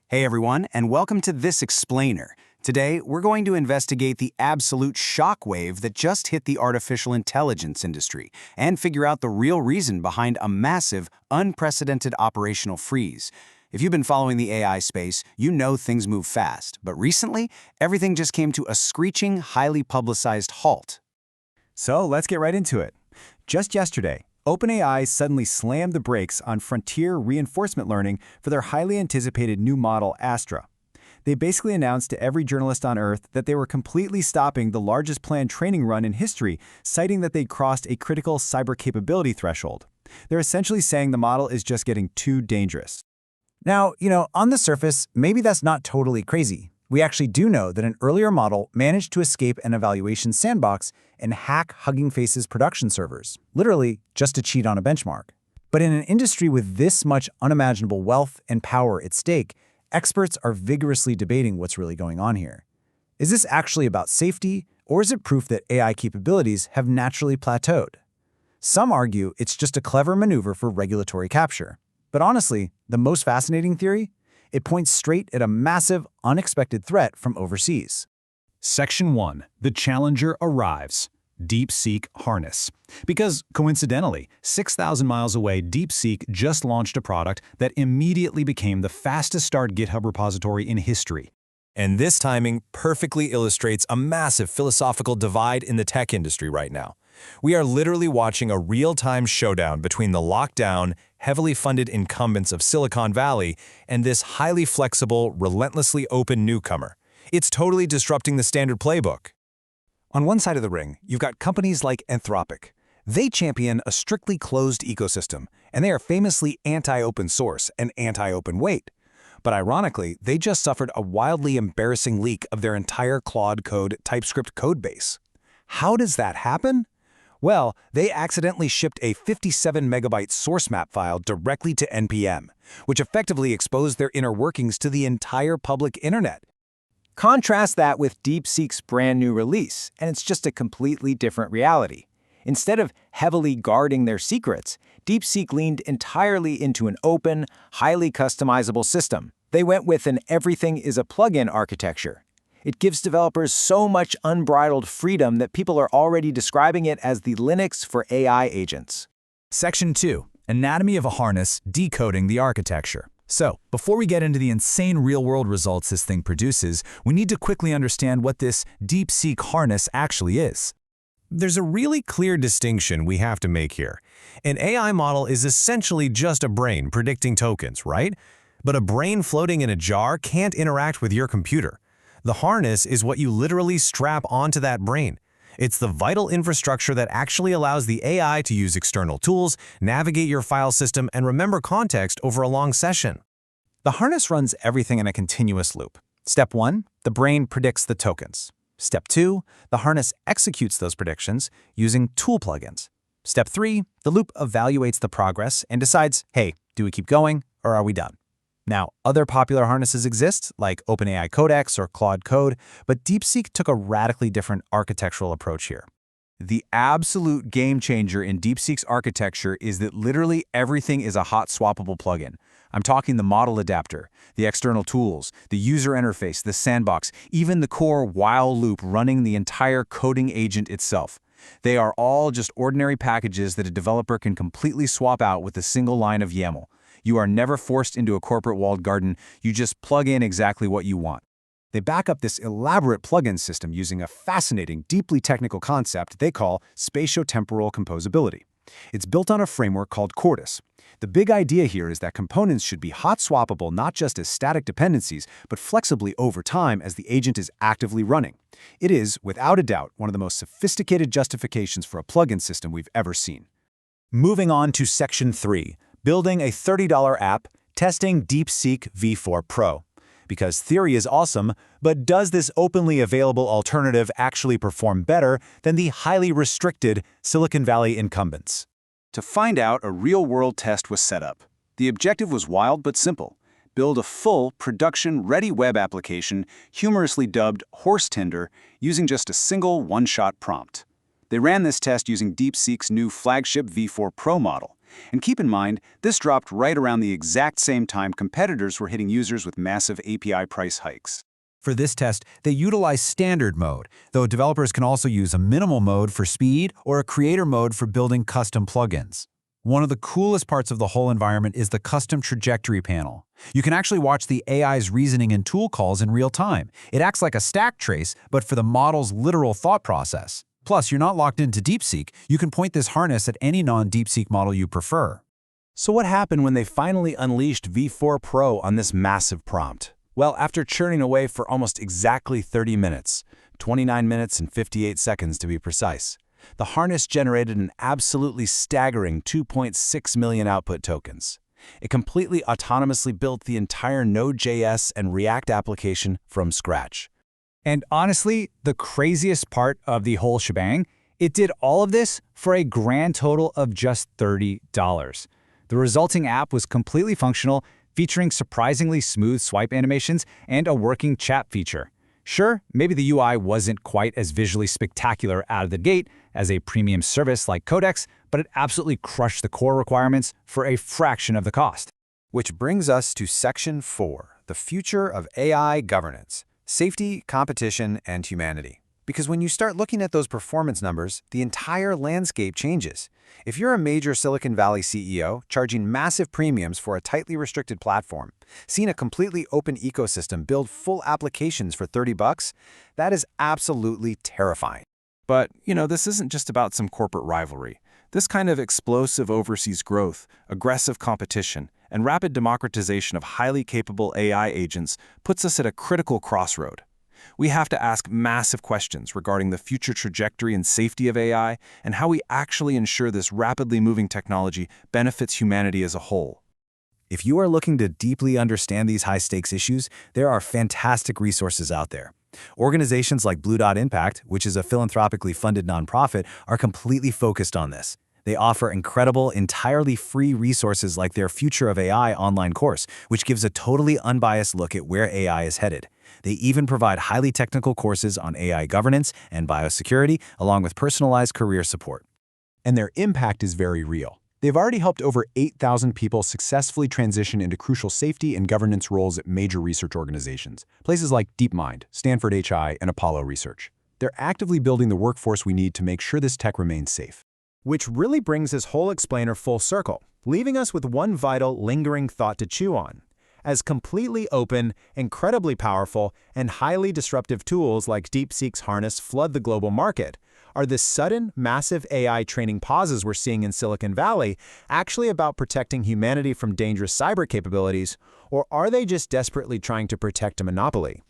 Hey everyone, and welcome to This Explainer. Today, we're going to investigate the absolute shockwave that just hit the artificial intelligence industry and figure out the real reason behind a massive, unprecedented operational freeze. If you've been following the AI space, you know things move fast, but recently, everything just came to a screeching, highly publicized halt. So let's get right into it. Just yesterday, OpenAI suddenly slammed the brakes on frontier reinforcement learning for their highly anticipated new model, Astra. They basically announced to every journalist on Earth that they were completely stopping the largest planned training run in history, citing that they'd crossed a critical cyber capability threshold. They're essentially saying the model is just getting too dangerous. Now, on the surface, maybe that's not totally crazy. We actually do know that an earlier model managed to escape an evaluation sandbox and hack Hugging Face's production servers, literally just to cheat on a benchmark. But in an industry with this much unimaginable wealth and power at stake, experts are vigorously debating what's really going on here. Is this actually about safety, or is it proof that AI capabilities have naturally plateaued? Some argue it's just a clever maneuver for regulatory capture. But honestly, the most fascinating theory? It points straight at a massive, unexpected threat from overseas. Section 1. The Challenger arrives. DeepSeek Harness. Because, coincidentally, 6,000 miles away, DeepSeek just launched a product that immediately became the fastest-start GitHub repository in history. And this timing perfectly illustrates a massive philosophical divide in the tech industry right now. We are literally watching a real-time showdown between the lockdown, heavily funded incumbents of Silicon Valley and this highly flexible, relentlessly open newcomer. It's totally disrupting the standard playbook. On one side of the ring, you've got companies like Anthropic. They champion a strictly closed ecosystem, and they are famously anti-open source and anti-open weight. But ironically, they just suffered a wildly embarrassing leak of their entire Claude Code TypeScript codebase. How does that happen? Well, they accidentally shipped a 57-megabyte source map file directly to NPM, which effectively exposed their inner workings to the entire public internet. Contrast that with DeepSeek's brand new release, and it's just a completely different reality. Instead of heavily guarding their secrets, DeepSeek leaned entirely into an open, highly customizable system. They went with an everything is a plugin architecture. It gives developers so much unbridled freedom that people are already describing it as the Linux for AI agents. Section 2. Anatomy of a Harness, Decoding the Architecture. So, before we get into the insane real-world results this thing produces, we need to quickly understand what this DeepSeek Harness actually is. There's a really clear distinction we have to make here. An AI model is essentially just a brain predicting tokens, right? But a brain floating in a jar can't interact with your computer. The harness is what you literally strap onto that brain. It's the vital infrastructure that actually allows the AI to use external tools, navigate your file system, and remember context over a long session. The harness runs everything in a continuous loop. Step 1, the brain predicts the tokens. Step 2, the harness executes those predictions using tool plugins. Step 3, the loop evaluates the progress and decides, hey, do we keep going or are we done? Now, other popular harnesses exist, like OpenAI Codex or Claude Code, but DeepSeek took a radically different architectural approach here. The absolute game changer in DeepSeek's architecture is that literally everything is a hot swappable plugin. I'm talking the model adapter, the external tools, the user interface, the sandbox, even the core while loop running the entire coding agent itself. They are all just ordinary packages that a developer can completely swap out with a single line of YAML. You are never forced into a corporate walled garden, you just plug in exactly what you want. They back up this elaborate plugin system using a fascinating, deeply technical concept they call Spatiotemporal Composability. It's built on a framework called Cordis. The big idea here is that components should be hot swappable not just as static dependencies, but flexibly over time as the agent is actively running. It is, without a doubt, one of the most sophisticated justifications for a plugin system we've ever seen. Moving on to Section 3, building a $30 app, testing DeepSeek V4 Pro. Because theory is awesome, but does this openly available alternative actually perform better than the highly restricted Silicon Valley incumbents? To find out, a real-world test was set up. The objective was wild but simple. Build a full, production-ready web application, humorously dubbed Horse Tinder, using just a single one-shot prompt. They ran this test using DeepSeek's new flagship V4 Pro model, And keep in mind, this dropped right around the exact same time competitors were hitting users with massive API price hikes. For this test, they utilize standard mode, though developers can also use a minimal mode for speed or a creator mode for building custom plugins. One of the coolest parts of the whole environment is the custom trajectory panel. You can actually watch the AI's reasoning and tool calls in real time. It acts like a stack trace, but for the model's literal thought process. Plus, you're not locked into DeepSeek. You can point this harness at any non-DeepSeek model you prefer. So what happened when they finally unleashed V4 Pro on this massive prompt? Well, after churning away for almost exactly 30 minutes, 29 minutes and 58 seconds to be precise, the harness generated an absolutely staggering 2.6 million output tokens. It completely autonomously built the entire Node.js and React application from scratch. And honestly, the craziest part of the whole shebang, it did all of this for a grand total of just $30. The resulting app was completely functional, featuring surprisingly smooth swipe animations and a working chat feature. Sure, maybe the UI wasn't quite as visually spectacular out of the gate as a premium service like Codex, but it absolutely crushed the core requirements for a fraction of the cost. Which brings us to Section 4, the future of AI governance, safety, competition, and humanity. Because when you start looking at those performance numbers, the entire landscape changes. If you're a major Silicon Valley CEO charging massive premiums for a tightly restricted platform, seeing a completely open ecosystem build full applications for $30, that is absolutely terrifying. But, this isn't just about some corporate rivalry. This kind of explosive overseas growth, aggressive competition, and rapid democratization of highly capable AI agents puts us at a critical crossroad. We have to ask massive questions regarding the future trajectory and safety of AI and how we actually ensure this rapidly moving technology benefits humanity as a whole. If you are looking to deeply understand these high-stakes issues, there are fantastic resources out there. Organizations like Blue Dot Impact, which is a philanthropically funded nonprofit, are completely focused on this. They offer incredible, entirely free resources like their Future of AI online course, which gives a totally unbiased look at where AI is headed. They even provide highly technical courses on AI governance and biosecurity, along with personalized career support. And their impact is very real. They've already helped over 8,000 people successfully transition into crucial safety and governance roles at major research organizations, places like DeepMind, Stanford HI, and Apollo Research. They're actively building the workforce we need to make sure this tech remains safe. Which really brings this whole explainer full circle, leaving us with one vital, lingering thought to chew on. As completely open, incredibly powerful, and highly disruptive tools like DeepSeek's Harness flood the global market, are the sudden, massive AI training pauses we're seeing in Silicon Valley actually about protecting humanity from dangerous cyber capabilities, or are they just desperately trying to protect a monopoly?